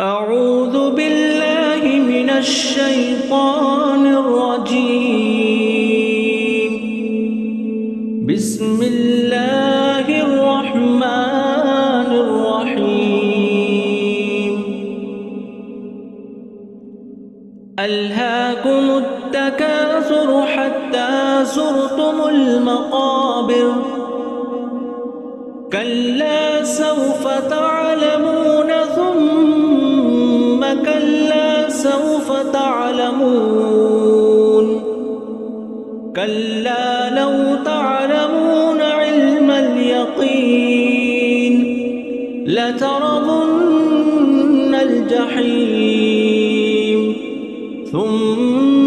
أعوذ بالله من الشيطان الرجيم. بسم الله الرحمن الرحيم. ألهاكم التكاثر حتى زرتم المقابر كلا سوف تعلمون ثم كلا سوف تعلمون كلا لو تعلمون علم اليقين لترضن الجحيم ثم